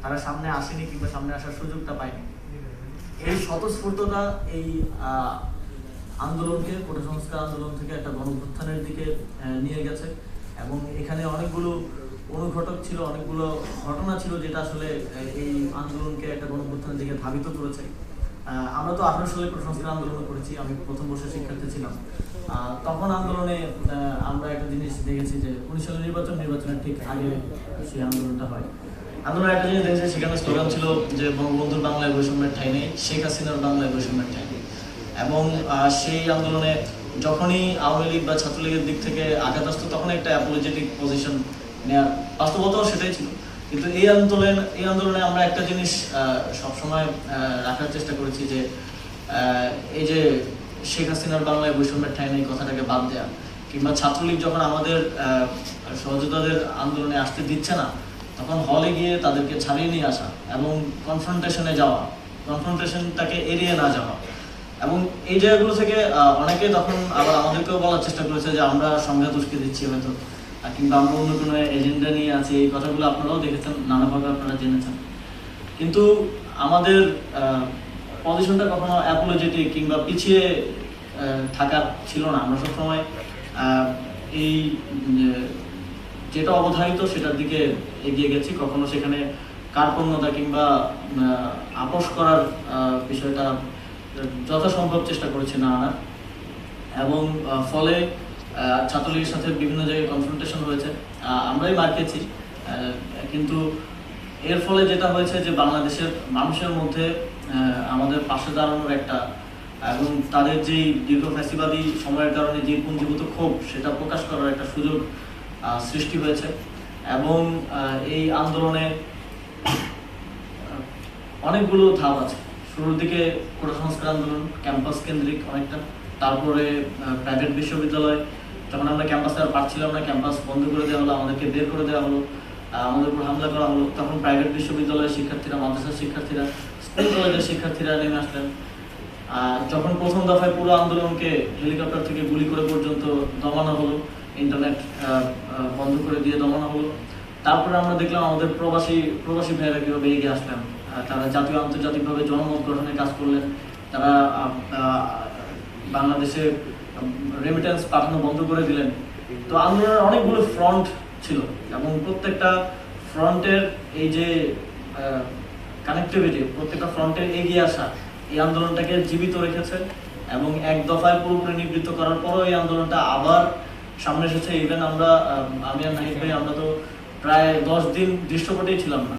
তারা সামনে আসেনি কিংবা সামনে আসার সুযোগটা পায়নি। এই স্বতঃস্ফূর্ততা এই আন্দোলনকে, কোটা সংস্কার আন্দোলন থেকে একটা গণঅভ্যুত্থানের দিকে নিয়ে গেছে। এবং এখানে অনেকগুলো অনুঘটক ছিল, অনেকগুলো ঘটনা ছিল যেটা আসলে এই আন্দোলনকে একটা গণঅভ্যুত্থানের দিকে ধাবিত করেছে। আমরা তো 18 সালে কোটা সংস্কার আন্দোলন করেছি, আমি প্রথম বর্ষের শিক্ষার্থী ছিলাম। তখন আন্দোলনে আমরা একটা জিনিস দেখেছি যে 19 সালের নির্বাচনের ঠিক আগে সেই আন্দোলনটা হয়। আন্দোলনের একটা জিনিস দেখেছি, সেখানে স্লোগান ছিল যে বঙ্গবন্ধুর বাংলায় বৈষম্যের ঠাঁই নেই, শেখ হাসিনার বাংলায় বৈষম্যের ঠাঁই নেই। এবং সেই আন্দোলনে যখনই আওয়ামী লীগ বা ছাত্রলীগের দিক থেকে আঘাত আসতো তখন একটা অ্যাপোলজেটিক পজিশন নেওয়ার বাস্তবতাও সেটাই ছিল। কিন্তু এই আন্দোলনে আমরা একটা জিনিস সবসময় রাখার চেষ্টা করেছি যে এই যে শেখ হাসিনার বাংলায় বৈষম্যের ঠাঁই নেই কথাটাকে বাদ দেওয়া, কিংবা ছাত্রলীগ যখন আমাদের সহযোদ্ধাদের আন্দোলনে আসতে দিচ্ছে না তখন হলে গিয়ে তাদেরকে ছাড়িয়ে নিয়ে আসা এবং কনফ্রন্টেশনে যাওয়া, কনফ্রন্টেশনটাকে এড়িয়ে না যাওয়া। এবং এই জায়গাগুলো থেকে অনেকে তখন আবার আমাদেরকেও বলার চেষ্টা করেছে যে আমরা সংঘাত উস্কে দিচ্ছি হয়তো, কিংবা আমরা অন্য কোনো এজেন্ডা নিয়ে আছি। এই কথাগুলো আপনারাও দেখেছেন, নানাভাবে আপনারা জেনেছেন। কিন্তু আমাদের পজিশনটা কখনো অ্যাপোলজেটিক কিংবা পিছিয়ে থাকার ছিল না। আমরা সবসময় এই যেটা অবধারিত সেটার দিকে এগিয়ে গেছি। কখনো সেখানে কার্পণ্যতা কিংবা আপোষ করার বিষয়টা যথাসম্ভব চেষ্টা করেছি না আনার। এবং ফলে ছাত্রলীগের সাথে বিভিন্ন জায়গায় কনফ্রন্টেশন হয়েছে, আমরাই মার খেয়েছি। কিন্তু এর ফলে যেটা হয়েছে যে বাংলাদেশের মানুষের মধ্যে আমাদের পাশে দাঁড়ানোর একটা, এবং তাদের যেই দীর্ঘ ফ্যাসিবাদী সময়ের কারণে যে পুঞ্জীভূত ক্ষোভ সেটা প্রকাশ করার একটা সুযোগ সৃষ্টি হয়েছে। এবং এই আন্দোলনে অনেকগুলো ধাপ আছে। শুরুর দিকে কোটা সংস্কার আন্দোলন ক্যাম্পাস কেন্দ্রিক অনেকটা, তারপরে প্রাইভেট বিশ্ববিদ্যালয়, যখন আমরা ক্যাম্পাসে আর পারছিলাম না, ক্যাম্পাস বন্ধ করে দেওয়া হলো, আমাদেরকে বের করে দেওয়া হলো, আমাদের উপর হামলা করা হলো, তখন প্রাইভেট বিশ্ববিদ্যালয়ের শিক্ষার্থীরা, মাদ্রাসার শিক্ষার্থীরা, স্কুল কলেজের শিক্ষার্থীরা নেমে আসলেন। যখন প্রথম দফায় পুরো আন্দোলনকে হেলিকপ্টার থেকে গুলি করে পর্যন্ত দমানো হলো, ইন্টারনেট বন্ধ করে দিয়ে দমানো হলো, তারপরে আমরা দেখলাম আমাদের প্রবাসী ভাইয়েরা কীভাবে এগিয়ে আসলেন। তারা জাতীয় আন্তর্জাতিকভাবে জনমত গঠনে কাজ করলেন। তারা বাংলাদেশে রেমিটেন্স পাঠানো বন্ধ করে দিলেন। তো আন্দোলনের অনেকগুলো ফ্রন্ট ছিল এবং প্রত্যেকটা ফ্রন্টের এই যে কানেক্টিভিটি, প্রত্যেকটা ফ্রন্টের এগিয়ে আসা এই আন্দোলনটাকে জীবিত রেখেছে। এবং এক দফায় পুরোপুরি নিবৃত্ত করার পরও এই আন্দোলনটা আবার সামনে এসেছে। ইভেন আমি আর নাহিদ ভাই আমরা তো প্রায় 10 দিন দৃশ্যপটেই ছিলাম না।